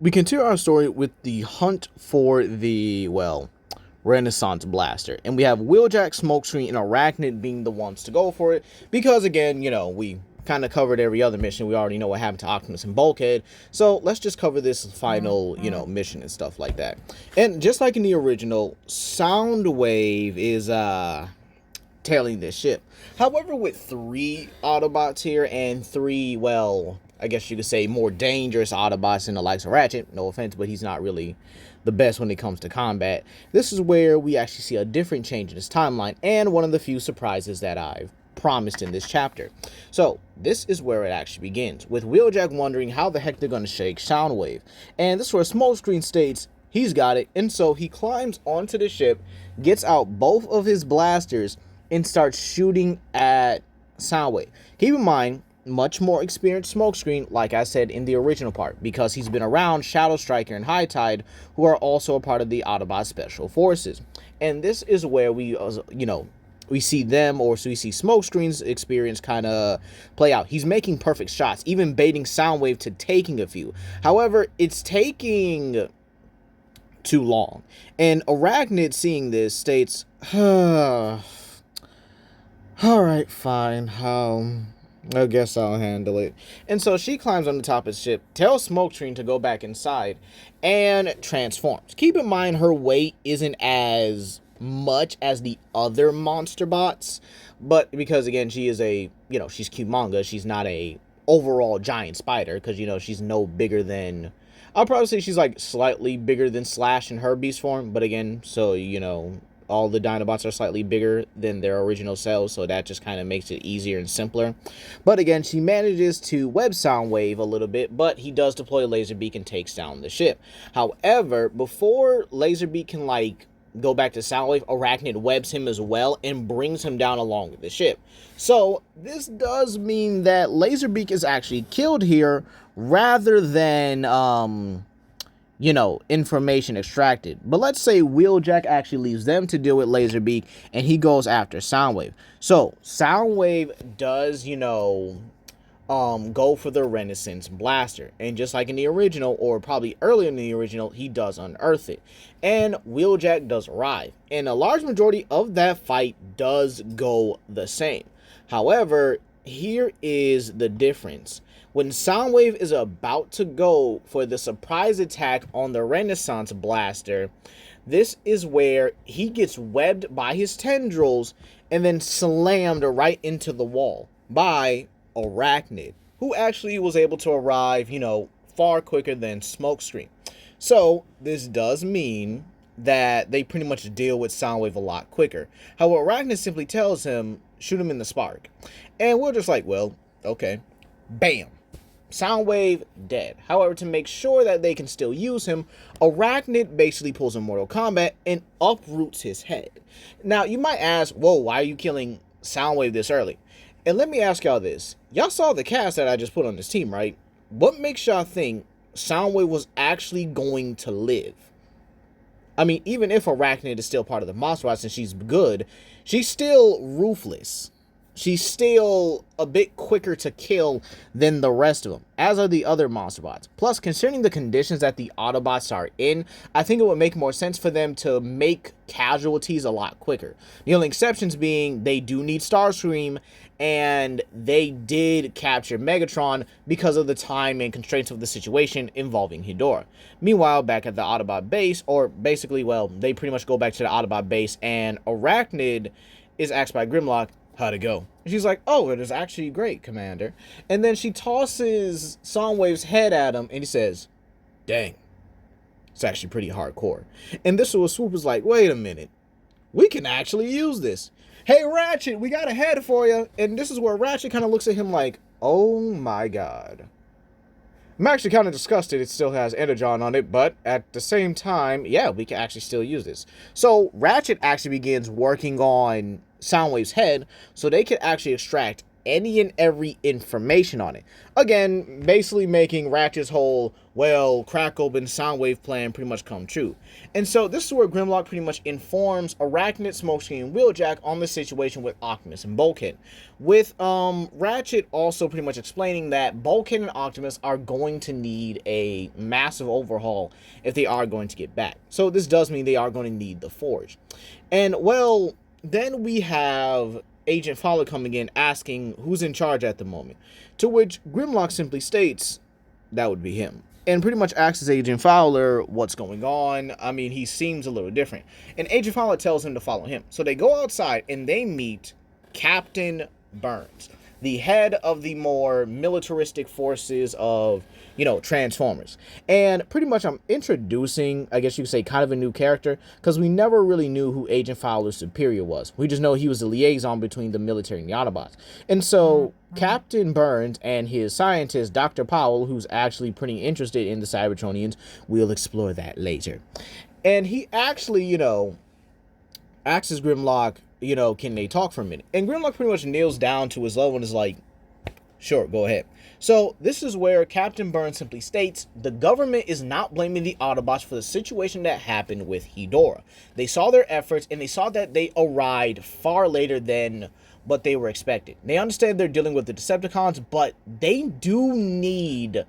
We continue our story with the hunt for the, well, Renaissance Blaster. And we have Wheeljack, Smokescreen, and Arachnid being the ones to go for it. Because, again, we kind of covered every other mission. We already know what happened to Optimus and Bulkhead. So let's just cover this final, mission and stuff like that. And just like in the original, Soundwave is, tailing this ship. However, with 3 Autobots here and 3, well, I guess you could say more dangerous Autobots in the likes of Ratchet, no offense, but he's not really the best when it comes to combat. This is where we actually see a different change in his timeline, and one of the few surprises that I've promised in this chapter. So, this is where it actually begins, with Wheeljack wondering how the heck they're going to shake Soundwave. And this is where Smokescreen states he's got it, and so he climbs onto the ship, gets out both of his blasters, and starts shooting at Soundwave. Keep in mind, much more experienced Smokescreen, like I said in the original part, because he's been around Shadow Striker and High Tide, who are also a part of the Autobot Special Forces. And this is where we see them, or so we see Smokescreen's experience kind of play out. He's making perfect shots, even baiting Soundwave to taking a few. However, it's taking too long. And Arachnid, seeing this, states, alright, fine, I guess I'll handle it. And so she climbs on the top of the ship, tells Smokescreen to go back inside, and transforms. Keep in mind, her weight isn't as much as the other monster bots, but because, again, she is she's Cumanga, she's not a overall giant spider, because, she's no bigger than, I'll probably say she's, like, slightly bigger than Slash in her beast form, but again, so, all the Dinobots are slightly bigger than their original selves, so that just kind of makes it easier and simpler. But again, she manages to web Soundwave a little bit, but he does deploy Laserbeak and takes down the ship. However, before Laserbeak can, go back to Soundwave, Arachnid webs him as well and brings him down along with the ship. So, this does mean that Laserbeak is actually killed here rather than, information extracted. But let's say Wheeljack actually leaves them to deal with Laserbeak, and he goes after Soundwave. So, Soundwave does, go for the Renaissance Blaster. And just like in the original, or probably earlier in the original, he does unearth it. And Wheeljack does arrive. And a large majority of that fight does go the same. However, here is the difference. When Soundwave is about to go for the surprise attack on the Renaissance Blaster, this is where he gets webbed by his tendrils and then slammed right into the wall by Arachnid, who actually was able to arrive, far quicker than Smokescreen. So, this does mean that they pretty much deal with Soundwave a lot quicker. However, Arachnid simply tells him, shoot him in the spark. And we're just like, well, okay. Bam. Soundwave dead. However, to make sure that they can still use him, Arachnid basically pulls a Mortal Kombat and uproots his head. Now, you might ask, whoa, why are you killing Soundwave this early? And let me ask y'all this. Y'all saw the cast that I just put on this team, right? What makes y'all think Soundwave was actually going to live? I mean, even if Arachnid is still part of the Monster Bots and she's good, she's still ruthless. She's still a bit quicker to kill than the rest of them, as are the other Monster Bots. Plus, considering the conditions that the Autobots are in, I think it would make more sense for them to make casualties a lot quicker. The only exceptions being they do need Starscream, and they did capture Megatron because of the time and constraints of the situation involving Hedorah. Meanwhile, back at the Autobot base, or basically, well, they pretty much go back to the Autobot base, and Arachnid is asked by Grimlock, how'd it go? And she's like, oh, it is actually great, Commander. And then she tosses Soundwave's head at him, and he says, dang, it's actually pretty hardcore. And this was Swoop was like, wait a minute, we can actually use this. Hey, Ratchet, we got a head for you. And this is where Ratchet kind of looks at him like, oh my god. I'm actually kind of disgusted it still has Energon on it, but at the same time, yeah, we can actually still use this. So Ratchet actually begins working on Soundwave's head so they can actually extract any and every information on it. Again, basically making Ratchet's whole, well, crack open Soundwave plan pretty much come true. And so this is where Grimlock pretty much informs Arachnid, Smokescreen, and Wheeljack on the situation with Optimus and Bulkhead. With Ratchet also pretty much explaining that Bulkhead and Optimus are going to need a massive overhaul if they are going to get back. So this does mean they are going to need the Forge. And, well, then we have Agent Fowler coming in asking who's in charge at the moment, to which Grimlock simply states that would be him, and pretty much asks Agent Fowler what's going on. I mean, he seems a little different, and Agent Fowler tells him to follow him. So they go outside and they meet Captain Burns, the head of the more militaristic forces of, you know, Transformers. And pretty much I'm introducing, I guess you could say, kind of a new character, because we never really knew who Agent Fowler's superior was. We just know he was the liaison between the military and the Autobots. And so Captain Burns and his scientist, Dr. Powell, who's actually pretty interested in the Cybertronians, we'll explore that later. And he actually, you know, asks Grimlock, you know, can they talk for a minute? And Grimlock pretty much kneels down to his level and is like, sure, go ahead. So this is where Captain Burns simply states the government is not blaming the Autobots for the situation that happened with Hedorah. They saw their efforts and they saw that they arrived far later than what they were expected. They understand they're dealing with the Decepticons, but they do need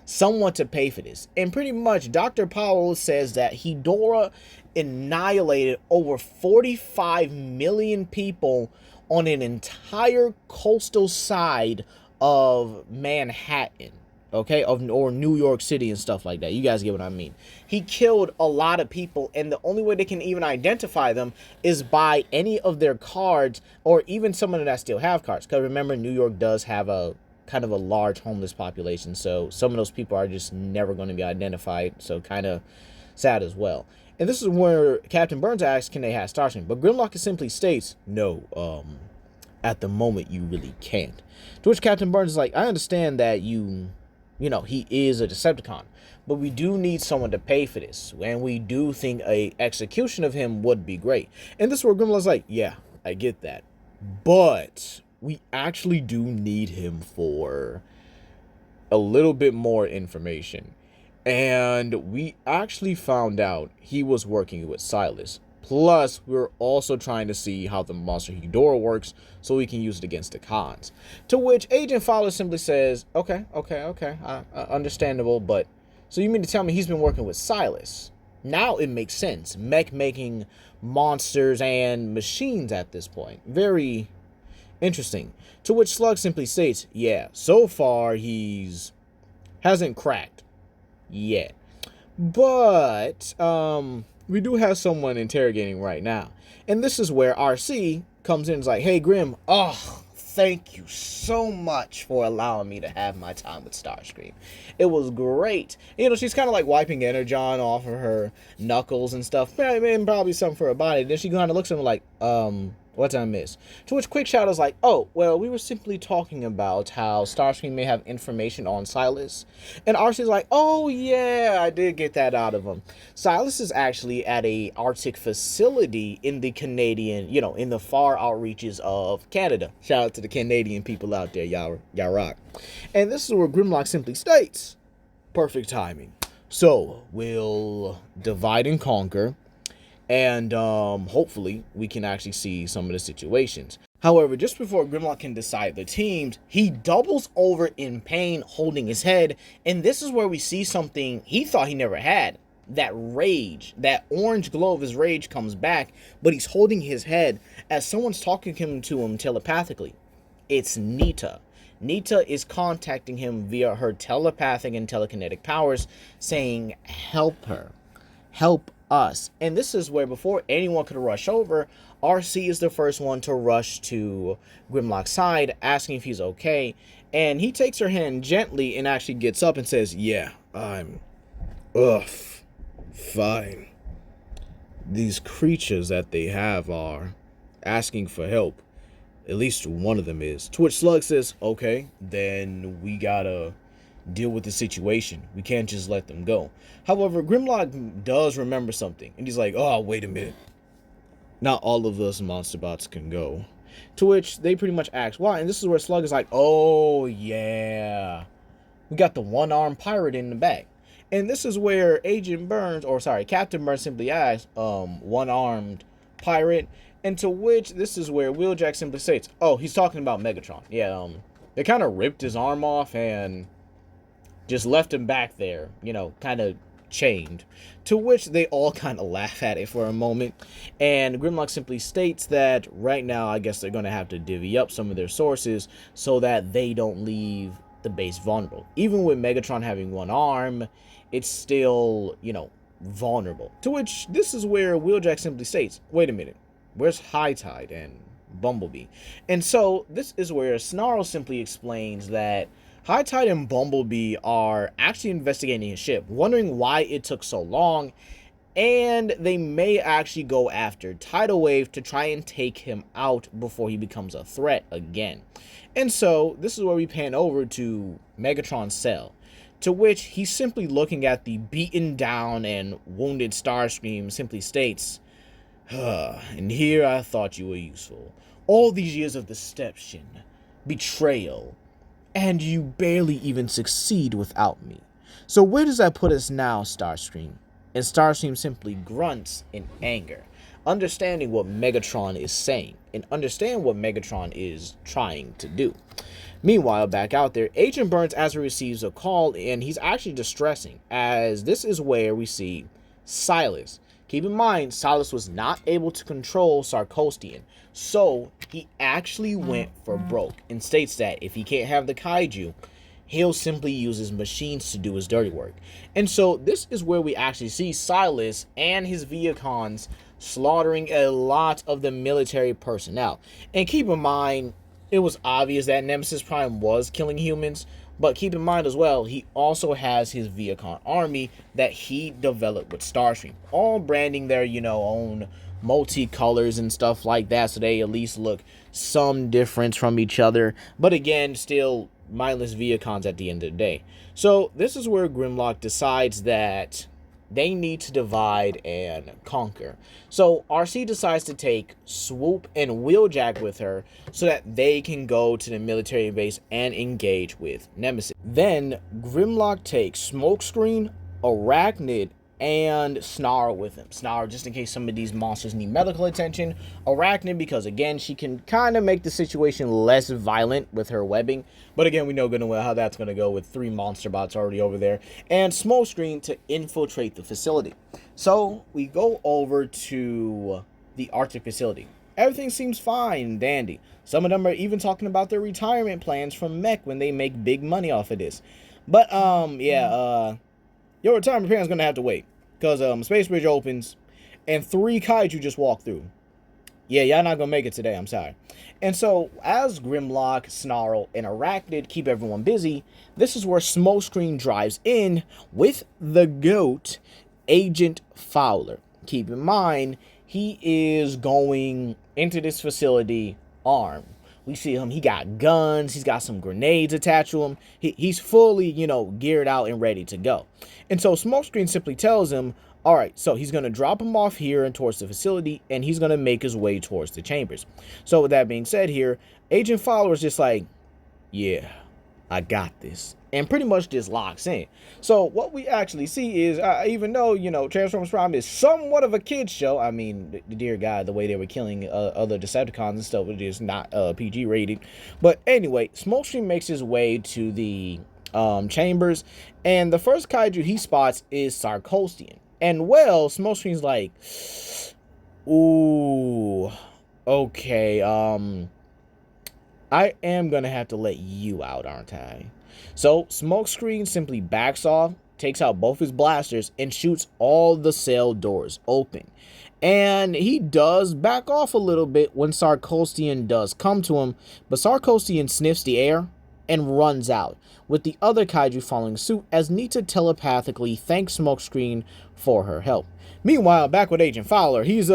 someone to pay for this. And pretty much Dr. Powell says that Hedorah annihilated over 45 million people on an entire coastal side of Manhattan, okay, or New York City and stuff like that. You guys get what I mean. He killed a lot of people, and the only way they can even identify them is by any of their cards, or even some of them that still have cards. Because remember, New York does have a kind of a large homeless population, so some of those people are just never going to be identified, so kind of sad as well. And this is where Captain Burns asks, can they have Starscream? But Grimlock simply states, no, at the moment you really can't. To which Captain Burns is like, I understand that you know, he is a Decepticon, but we do need someone to pay for this, and we do think a execution of him would be great. And this is where Grimlock's like, yeah, I get that, but we actually do need him for a little bit more information. And we actually found out he was working with Silas. Plus, we're also trying to see how the monster Hedorah works so we can use it against the cons. To which Agent Fowler simply says, okay, understandable, but so you mean to tell me he's been working with Silas? Now it makes sense. Mech making monsters and machines at this point. Very interesting. To which Slug simply states, yeah, so far hasn't cracked yet. But we do have someone interrogating right now. And this is where RC comes in and is like, hey Grim, thank you so much for allowing me to have my time with Starscream. It was great. You know, she's kind of like wiping Energon off of her knuckles and stuff. And probably something for her body. Then she kind of looks at him like, what did I miss? To which Quick Shadow's like, oh, well, we were simply talking about how Starscream may have information on Silas. And Arcee's like, oh, yeah, I did get that out of him. Silas is actually at a Arctic facility in the Canadian, you know, in the far outreaches of Canada. Shout out to the Canadian people out there, y'all rock. And this is where Grimlock simply states, perfect timing. So, we'll divide and conquer. And hopefully we can actually see some of the situations. However, just before Grimlock can decide the teams, he doubles over in pain, holding his head. And this is where we see something he thought he never had. That rage, that orange glow of his rage comes back, but he's holding his head as someone's talking to him telepathically. It's Nita. Nita is contacting him via her telepathic and telekinetic powers, saying, help her. Help us. And this is where, before anyone could rush over, RC is the first one to rush to Grimlock's side, asking if he's okay. And he takes her hand gently and actually gets up and says, yeah, I'm fine. These creatures that they have are asking for help. At least one of them is. To which Slug says, okay, then we gotta deal with the situation. We can't just let them go. However, Grimlock does remember something, and he's like, oh, wait a minute. Not all of us monster bots can go. To which they pretty much ask why. And this is where Slug is like, oh, yeah. We got the one-armed pirate in the back. And this is where Captain Burns simply asks, one-armed pirate. And to which this is where Wheeljack simply states, oh, he's talking about Megatron. Yeah, they kind of ripped his arm off and just left him back there, kind of chained. To which they all kind of laugh at it for a moment. And Grimlock simply states that right now, I guess they're going to have to divvy up some of their sources so that they don't leave the base vulnerable. Even with Megatron having one arm, it's still, vulnerable. To which this is where Wheeljack simply states, wait a minute, where's High Tide and Bumblebee? And so this is where Snarl simply explains that High Tide and Bumblebee are actually investigating his ship, wondering why it took so long, and they may actually go after Tidal Wave to try and take him out before he becomes a threat again. And so this is where we pan over to Megatron's cell, to which he's simply looking at the beaten down and wounded Starscream. Simply states, and here I thought you were useful. All these years of deception, betrayal, and you barely even succeed without me. So where does that put us now, Starscream? And Starscream simply grunts in anger, understanding what Megatron is saying, and understand what Megatron is trying to do. Meanwhile, back out there, Agent Burns actually receives a call, and he's actually distressing, as this is where we see Silas. Keep in mind, Silas was not able to control Sarkostian, so he actually went for broke, and states that if he can't have the Kaiju, he'll simply use his machines to do his dirty work. And so this is where we actually see Silas and his Viacons slaughtering a lot of the military personnel. And keep in mind, it was obvious that Nemesis Prime was killing humans, but keep in mind as well, he also has his Viacon army that he developed with Starscream, all branding their, own multicolors and stuff like that, so they at least look some difference from each other. But again, still mindless Viacons at the end of the day. So this is where Grimlock decides that they need to divide and conquer. So RC decides to take Swoop and Wheeljack with her so that they can go to the military base and engage with Nemesis. Then Grimlock takes Smokescreen, Arachnid, and Snarl with him. Snarl just in case some of these monsters need medical attention. Arachnid because again she can kind of make the situation less violent with her webbing, but again we know good and well how that's going to go with 3 monster bots already over there. And Smokescreen to infiltrate the facility. So we go over to the Arctic facility. Everything seems fine and dandy. Some of them are even talking about their retirement plans from mech when they make big money off of this. But your retirement plan's gonna have to wait, because Space Bridge opens and 3 Kaiju just walk through. Yeah, y'all not gonna make it today, I'm sorry. And so as Grimlock, Snarl, and Arachnid keep everyone busy, this is where Smokescreen drives in with the GOAT, Agent Fowler. Keep in mind, he is going into this facility armed. We see him, he got guns, he's got some grenades attached to him. He's fully, geared out and ready to go. And so Smokescreen simply tells him, all right, so he's going to drop him off here and towards the facility, and he's going to make his way towards the chambers. So with that being said here, Agent Fowler is just like, yeah, I got this. And pretty much just locks in. So what we actually see is, even though, Transformers Prime is somewhat of a kid's show, I mean, dear God, the way they were killing other Decepticons and stuff, it is not PG rated. But anyway, Smokescreen makes his way to the chambers, and the first Kaiju he spots is Sarkostian. And well, Smokescreen's like, ooh, okay, I am gonna have to let you out, aren't I? So Smokescreen simply backs off, takes out both his blasters, and shoots all the cell doors open. And he does back off a little bit when Sarkostian does come to him, but Sarkostian sniffs the air and runs out, with the other Kaiju following suit as Nita telepathically thanks Smokescreen for her help. Meanwhile, back with Agent Fowler, he's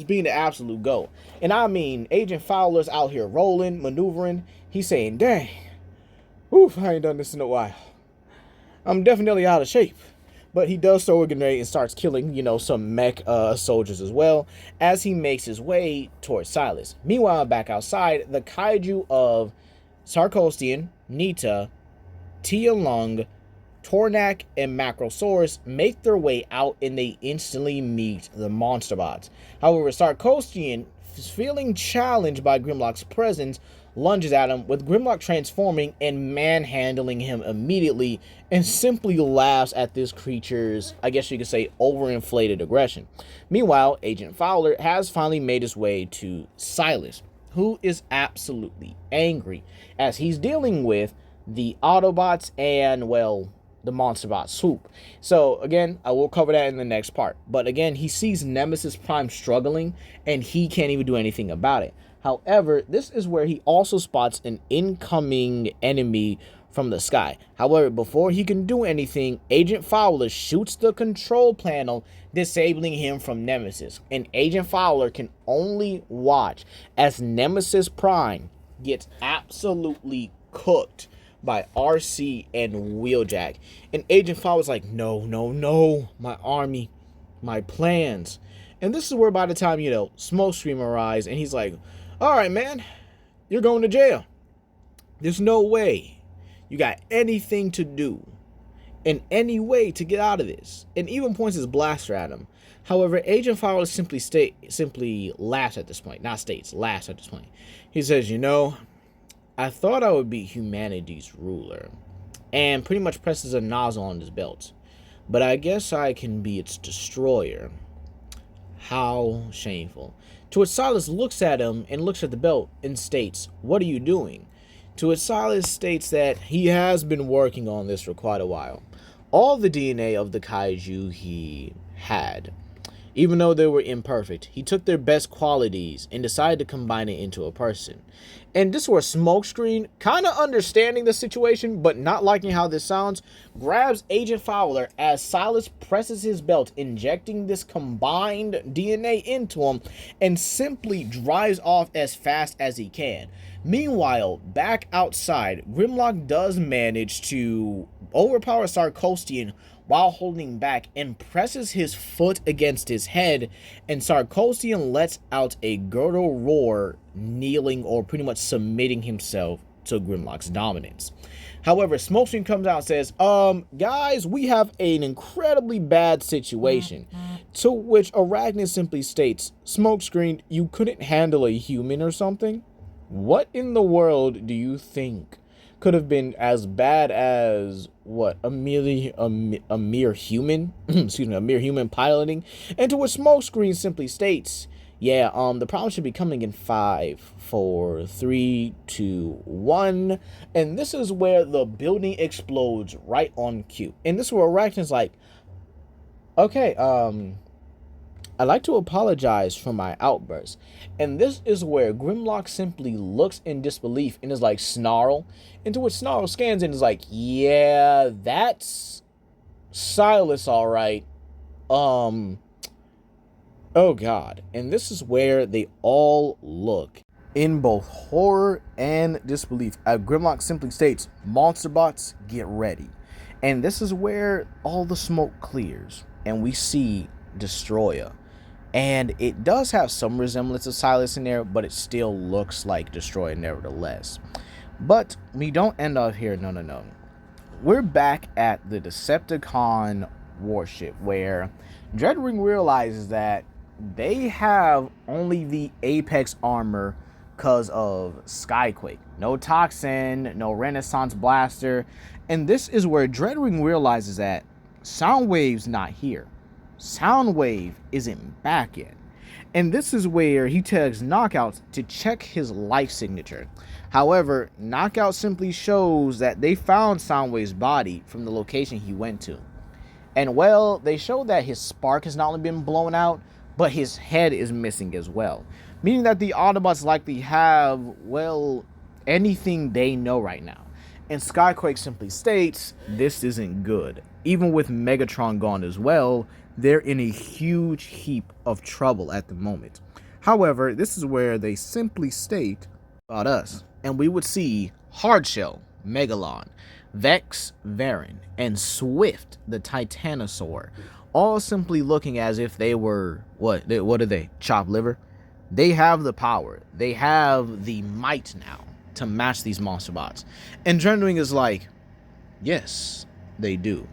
being the absolute GOAT. And I mean, Agent Fowler's out here rolling, maneuvering. He's saying, dang, oof, I ain't done this in a while. I'm definitely out of shape. But he does throw a grenade and starts killing, some mech soldiers as well as he makes his way towards Silas. Meanwhile, back outside, the kaiju of Sarkostian, Nita, Tia Lung, Tornak, and Macrosaurus make their way out and they instantly meet the monster bots. However, Sarkostian, feeling challenged by Grimlock's presence, lunges at him, with Grimlock transforming and manhandling him immediately and simply laughs at this creature's, I guess you could say, overinflated aggression. Meanwhile, Agent Fowler has finally made his way to Silas, who is absolutely angry as he's dealing with the Autobots and, well, the monster bot swoop. So again, I will cover that in the next part. But again, he sees Nemesis Prime struggling and he can't even do anything about it. However, this is where he also spots an incoming enemy from the sky. However, before he can do anything, Agent Fowler shoots the control panel, disabling him from Nemesis. And Agent Fowler can only watch as Nemesis Prime gets absolutely cooked by RC and Wheeljack. And Agent Fowler's like, no, my army, my plans. And this is where by the time, Smokescreen arrives and he's like, all right, man, you're going to jail. There's no way you got anything to do in any way to get out of this. And even points his blaster at him. However, Agent Fowler simply laughs at this point. Laughs at this point. He says, I thought I would be humanity's ruler, and pretty much presses a nozzle on his belt. But I guess I can be its destroyer. How shameful. To which Silas looks at him and looks at the belt and states, what are you doing? To which Silas states that he has been working on this for quite a while. All the DNA of the kaiju he had. Even though they were imperfect, he took their best qualities and decided to combine it into a person. And this is where Smokescreen, kind of understanding the situation but not liking how this sounds, grabs Agent Fowler as Silas presses his belt, injecting this combined DNA into him, and simply drives off as fast as he can. Meanwhile, back outside, Grimlock does manage to overpower Sarkostian while holding back and presses his foot against his head, and Sarkostian lets out a guttural roar, kneeling or pretty much submitting himself to Grimlock's dominance. However, Smokescreen comes out and says, guys, we have an incredibly bad situation. To which Arachnid simply states, Smokescreen, you couldn't handle a human or something? What in the world do you think could have been as bad as a mere human a mere human piloting? And to which Smokescreen simply states, the problem should be coming in 5, 4, 3, 2, 1. And this is where the building explodes right on cue. And this is where Arachnid's like, okay, I'd like to apologize for my outburst. And this is where Grimlock simply looks in disbelief and is like, Snarl. Into which Snarl scans and is like, yeah, that's Silas, all right. Oh God. And this is where they all look in both horror and disbelief. Grimlock simply states, monster bots, get ready. And this is where all the smoke clears and we see Destroyer. And it does have some resemblance of Silas in there, but it still looks like Destroyer nevertheless. But we don't end off here. No. We're back at the Decepticon warship, where Dreadwing realizes that they have only the Apex armor because of Skyquake. No Toxin, no Renaissance Blaster. And this is where Dreadwing realizes that Soundwave's not here. Soundwave isn't back yet. And this is where he tells Knockout to check his life signature. However, Knockout simply shows that they found Soundwave's body from the location he went to. And well, they show that his spark has not only been blown out, but his head is missing as well. Meaning that the Autobots likely have, well, anything they know right now. And Skyquake simply states, this isn't good. Even with Megatron gone as well, they're in a huge heap of trouble at the moment. However, this is where they simply state about us. And we would see Hardshell, Megalon, Vex, Varen, and Swift, the Titanosaur, all simply looking as if they were, what are they, chopped liver? They have the power, they have the might now to match these monster bots. And Dreadwing is like, yes, they do.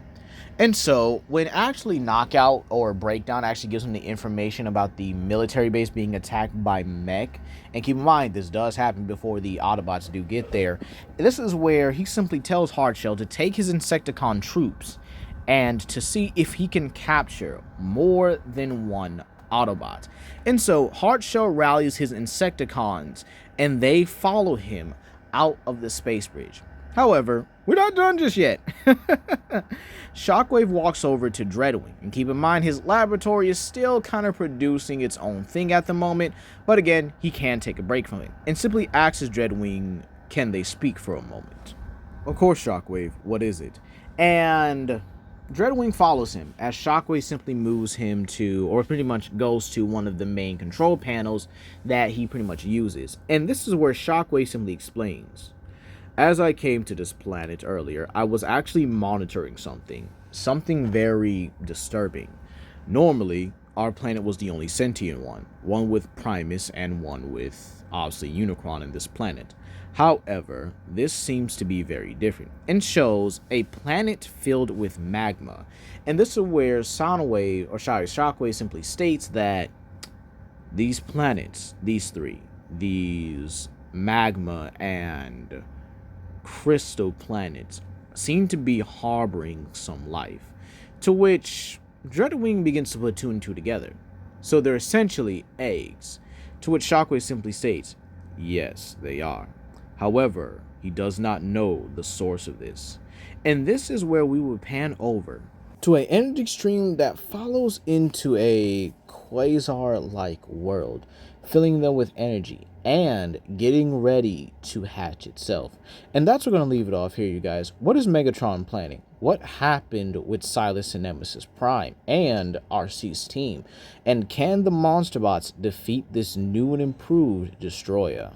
And so, when actually Knockout or Breakdown actually gives him the information about the military base being attacked by mech, and keep in mind, this does happen before the Autobots do get there, this is where he simply tells Hardshell to take his Insecticon troops and to see if he can capture more than one Autobot. And so, Hardshell rallies his Insecticons, and they follow him out of the space bridge. However, we're not done just yet. Shockwave walks over to Dreadwing, and keep in mind his laboratory is still kind of producing its own thing at the moment, but again, he can take a break from it, and simply asks Dreadwing, can they speak for a moment? Of course, Shockwave, what is it? And Dreadwing follows him, as Shockwave simply moves him to, or pretty much goes to one of the main control panels that he pretty much uses, and this is where Shockwave simply explains. As I came to this planet earlier, I was actually monitoring something very disturbing. Normally, our planet was the only sentient one with Primus and one with, obviously, Unicron in this planet. However, this seems to be very different, and shows a planet filled with magma. And this is where Shockwave simply states that these planets, these three, these magma and crystal planets, seem to be harboring some life, to which Dreadwing begins to put two and two together. So they're essentially eggs, to which Shockwave simply states, yes, they are. However, he does not know the source of this. And this is where we would pan over to an energy stream that follows into a quasar-like world, filling them with energy and getting ready to hatch itself. And that's where we're going to leave it off here, you guys. What is Megatron planning? What happened with Silas and Nemesis Prime and RC's team? And can the Monsterbots defeat this new and improved Destroyer?